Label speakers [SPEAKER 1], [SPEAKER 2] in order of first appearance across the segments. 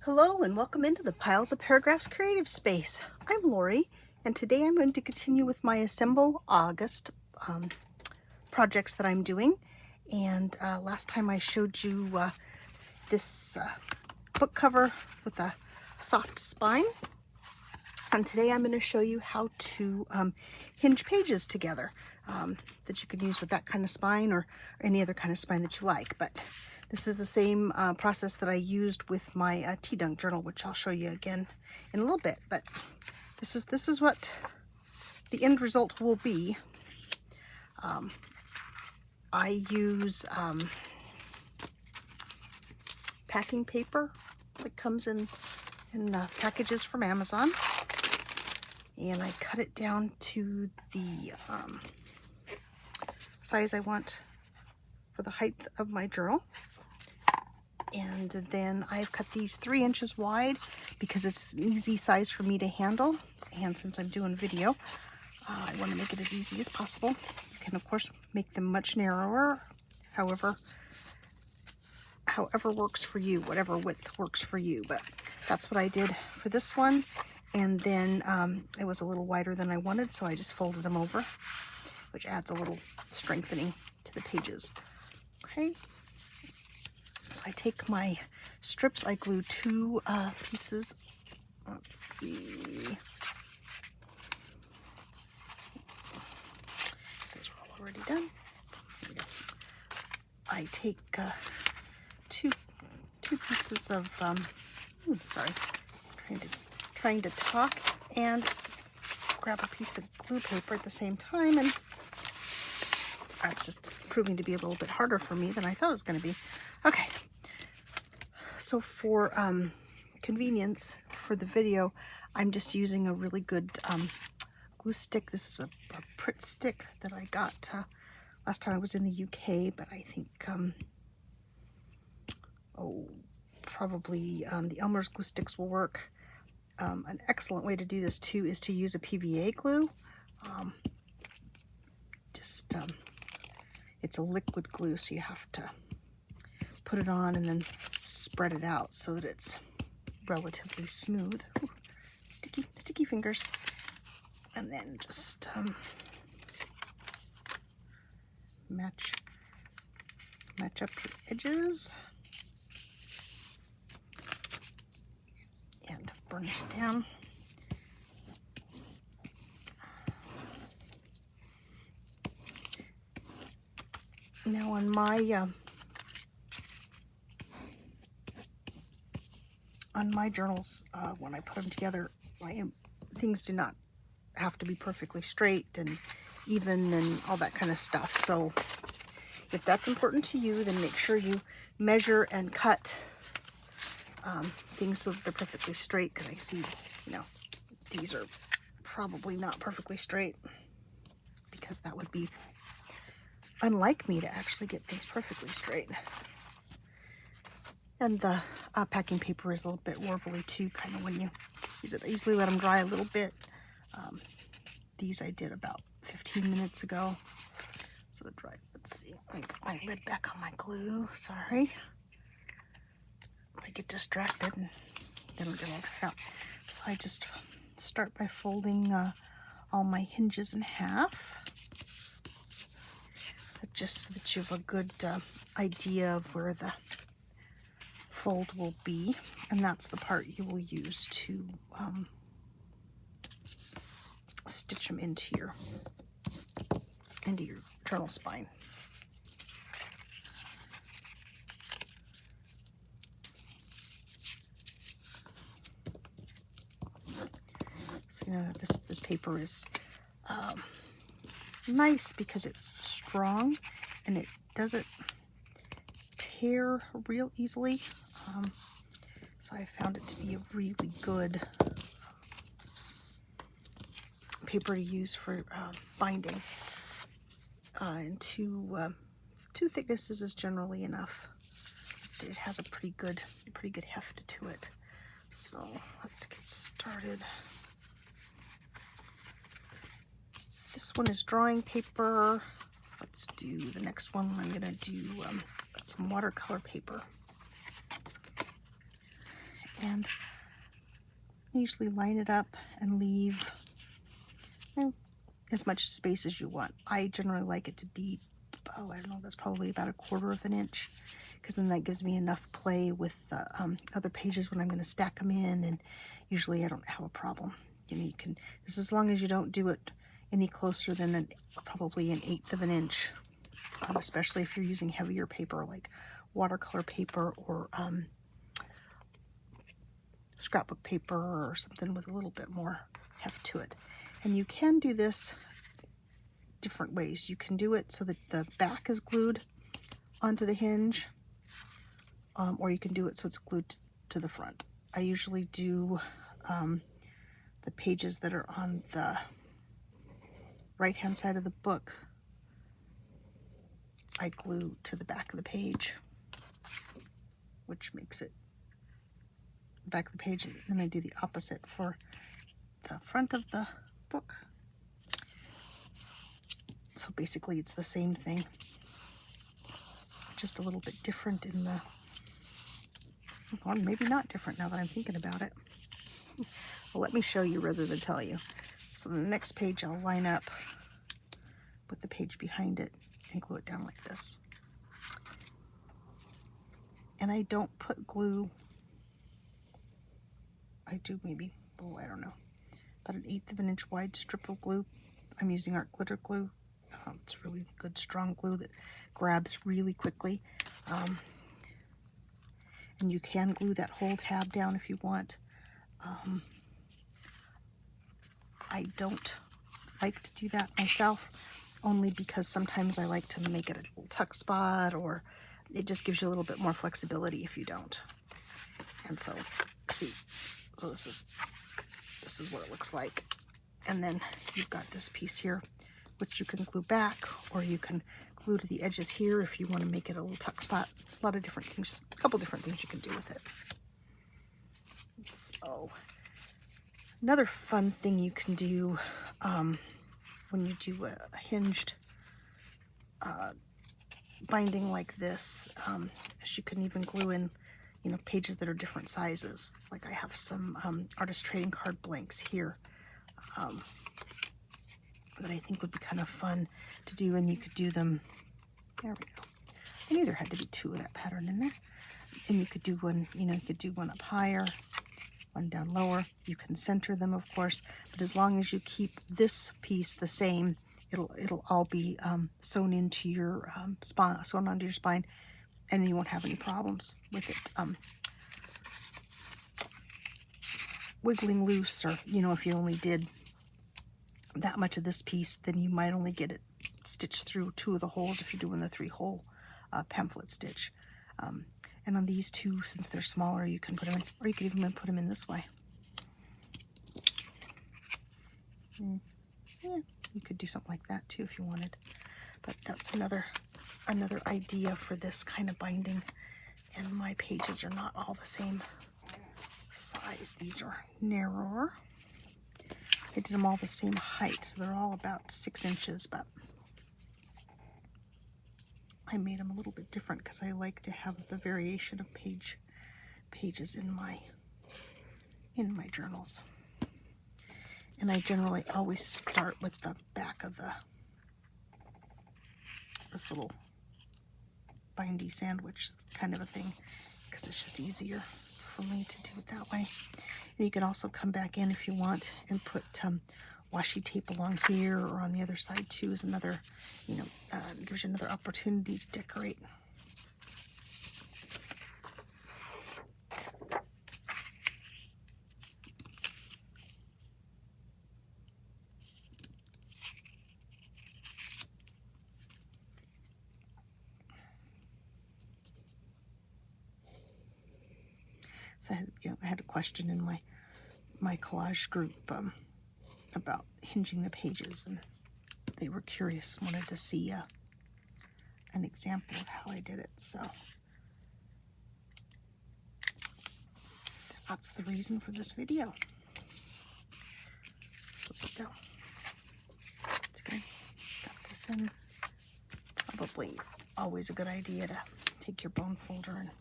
[SPEAKER 1] Hello and welcome into the Piles of Paragraphs creative space. I'm Lori, and today I'm going to continue with my Assemble August projects that I'm doing. And last time I showed you this book cover with a soft spine. And today I'm going to show you how to hinge pages together that you can use with that kind of spine or any other kind of spine that you like. But this is the same process that I used with my tea dunk journal, which I'll show you again in a little bit. But this is what the end result will be. I use packing paper that comes in packages from Amazon, and I cut it down to the size I want for the height of my journal. And then I've cut these 3 inches wide because it's an easy size for me to handle. And since I'm doing video, I want to make it as easy as possible. You can, of course, make them much narrower, however works for you, whatever width works for you. But that's what I did for this one. And then it was a little wider than I wanted, so I just folded them over, which adds a little strengthening to the pages. Okay. So I take my strips, I glue 2 pieces. Let's see. Those are all already done. Here we go. I take 2 pieces of, sorry, trying to talk and grab a piece of glue paper at the same time, and that's just proving to be a little bit harder for me than I thought it was going to be. Okay, so for convenience for the video, I'm just using a really good glue stick. This is a Pritt stick that I got last time I was in the UK, but I think, probably the Elmer's glue sticks will work. An excellent way to do this too is to use a PVA glue. It's a liquid glue, so you have to put it on and then spread it out so that it's relatively smooth. Ooh, sticky fingers. And then just match up your edges and burnish it down. Now on my journals, when I put them together, things do not have to be perfectly straight and even and all that kind of stuff. So if that's important to you, then make sure you measure and cut things so that they're perfectly straight, because I see, these are probably not perfectly straight, because that would be unlike me to actually get things perfectly straight. And the packing paper is a little bit warbly too, kind of when you use it. I usually let them dry a little bit. These I did about 15 minutes ago. So they're dry. Let's see. Let me put my lid back on my glue. Sorry. I get distracted and then we'll get all that out. So I just start by folding all my hinges in half, just so that you have a good idea of where the fold will be, and that's the part you will use to stitch them into your journal spine. So this paper is nice because it's strong and it doesn't tear real easily. So I found it to be a really good paper to use for binding. And two thicknesses is generally enough. It has a pretty good heft to it. So let's get started. This one is drawing paper. Let's do the next one. I'm gonna do some watercolor paper. and usually line it up and leave as much space as you want. I generally like it to be, oh, I don't know, that's probably about 1/4 of an inch, because then that gives me enough play with the other pages when I'm going to stack them in, and usually I don't have a problem. You know, you can, just as long as you don't do it any closer than probably 1/8 of an inch, especially if you're using heavier paper like watercolor paper or scrapbook paper or something with a little bit more heft to it. And you can do this different ways. You can do it so that the back is glued onto the hinge, or you can do it so it's glued to the front. I usually do the pages that are on the right hand side of the book, I glue to the back of the page, which makes it back of the page, and then I do the opposite for the front of the book. So basically it's the same thing, just a little bit different in the, or maybe not different now that I'm thinking about it. Well, let me show you rather than tell you. So the next page I'll line up with the page behind it and glue it down like this. And I don't put glue, I do maybe, oh, I don't know, about 1/8 of an inch wide strip of glue. I'm using art glitter glue. It's really good strong glue that grabs really quickly. And you can glue that whole tab down if you want. I don't like to do that myself, only because sometimes I like to make it a little tuck spot, or it just gives you a little bit more flexibility if you don't. And so, see, so this is what it looks like. And then you've got this piece here, which you can glue back, or you can glue to the edges here if you want to make it a little tuck spot. A lot of different things, a couple different things you can do with it. So, another fun thing you can do when you do a hinged binding like this, is you can even glue in, you know, pages that are different sizes. Like I have some artist trading card blanks here that I think would be kind of fun to do, and you could do them, there we go. I knew there had to be 2 of that pattern in there. And you could do one, you know, you could do one up higher, one down lower. You can center them, of course, but as long as you keep this piece the same, it'll all be sewn into your spine, sewn onto your spine, and you won't have any problems with it wiggling loose. Or, you know, if you only did that much of this piece, then you might only get it stitched through 2 of the holes if you're doing the 3-hole pamphlet stitch. And on these 2, since they're smaller, you can put them in, or you could even put them in this way. Yeah, you could do something like that too if you wanted. But that's another idea for this kind of binding. And my pages are not all the same size. These are narrower. I did them all the same height, so they're all about 6 inches, but I made them a little bit different because I like to have the variation of pages in my journals. And I generally always start with the back of this little bindy sandwich kind of a thing, because it's just easier for me to do it that way. And you can also come back in if you want and put washi tape along here or on the other side too, is another, you know, gives you another opportunity to decorate. So I had a question in my collage group about hinging the pages, and they were curious and wanted to see an example of how I did it. So that's the reason for this video. So there we go. Okay, got this in. Probably always a good idea to take your bone folder and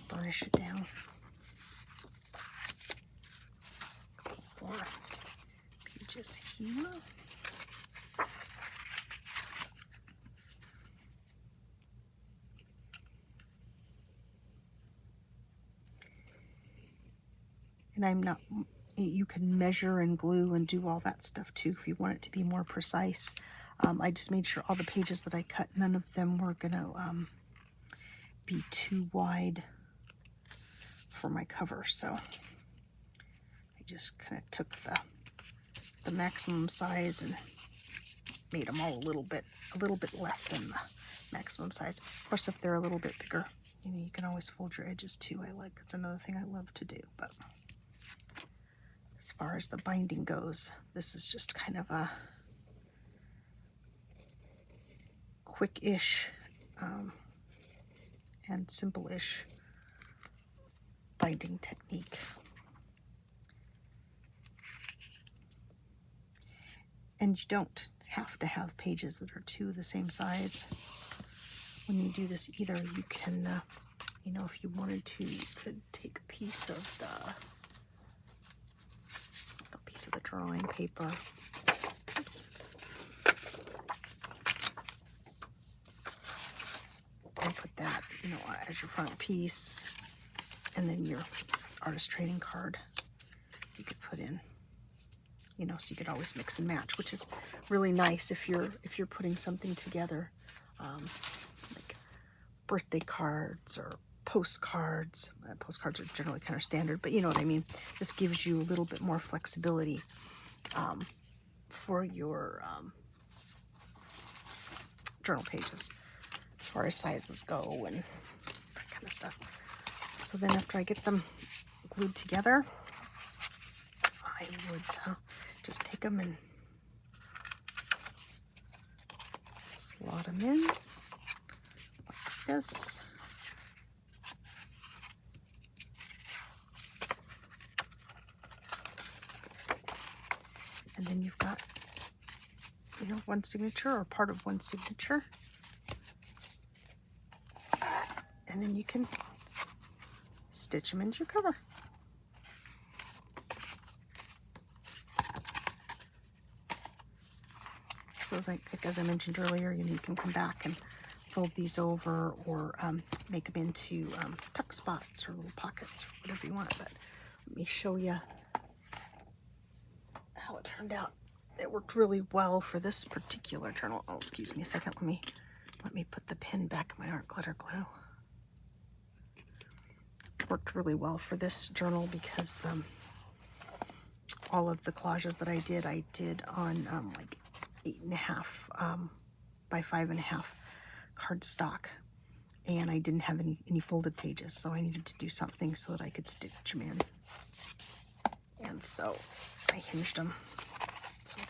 [SPEAKER 1] burnish it down. pages here. And I'm not, you can measure and glue and do all that stuff too if you want it to be more precise. I just made sure all the pages that I cut, none of them were gonna be too wide for my cover. So I just kind of took the maximum size and made them all a little bit less than the maximum size. Of course, if they're a little bit bigger, you can always fold your edges too. That's another thing I love to do. But as far as the binding goes, this is just kind of a quick-ish and simple-ish binding technique. And you don't have to have pages that are two the same size when you do this either. You can, if you wanted to, you could take a piece of the drawing paper. Oops. And put that, as your front piece, and then your artist trading card you could put in. So you could always mix and match, which is really nice if you're putting something together, like birthday cards or postcards. Postcards are generally kind of standard, but you know what I mean. This gives you a little bit more flexibility for your journal pages as far as sizes go and that kind of stuff. So then after I get them glued together, I would just take them and slot them in like this. And then you've got, one signature or part of one signature. And then you can stitch them into your cover. So as I mentioned earlier, you can come back and fold these over or make them into tuck spots or little pockets or whatever you want. But let me show you how it turned out. It worked really well for this particular journal. Oh, excuse me a second. Let me put the pin back in my art glitter glue. It worked really well for this journal because all of the collages that I did on like 8.5 by 5.5 cardstock, and I didn't have any folded pages, so I needed to do something so that I could stitch them in. And so I hinged them. So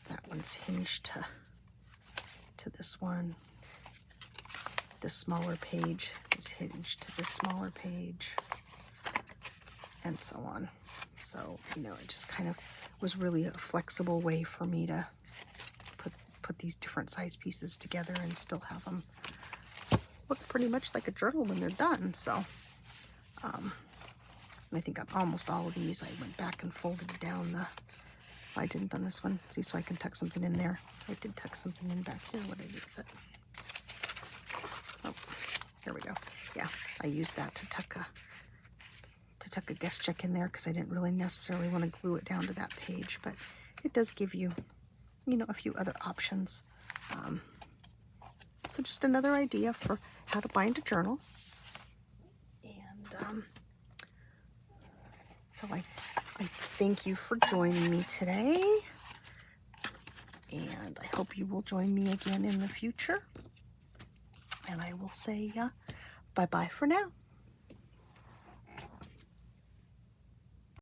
[SPEAKER 1] that one's hinged to this one. This smaller page is hinged to this smaller page, and so on. So, it just kind of was really a flexible way for me to put these different size pieces together and still have them look pretty much like a journal when they're done. So, I think on almost all of these, I went back and folded down I didn't on this one. See, so I can tuck something in there. I did tuck something in back here. What did I do with it? Oh, here we go. Yeah, I used that to tuck a guest check in there because I didn't really necessarily want to glue it down to that page, but it does give you, a few other options. So just another idea for how to bind a journal. And so I thank you for joining me today, and I hope you will join me again in the future. And I will say bye-bye for now.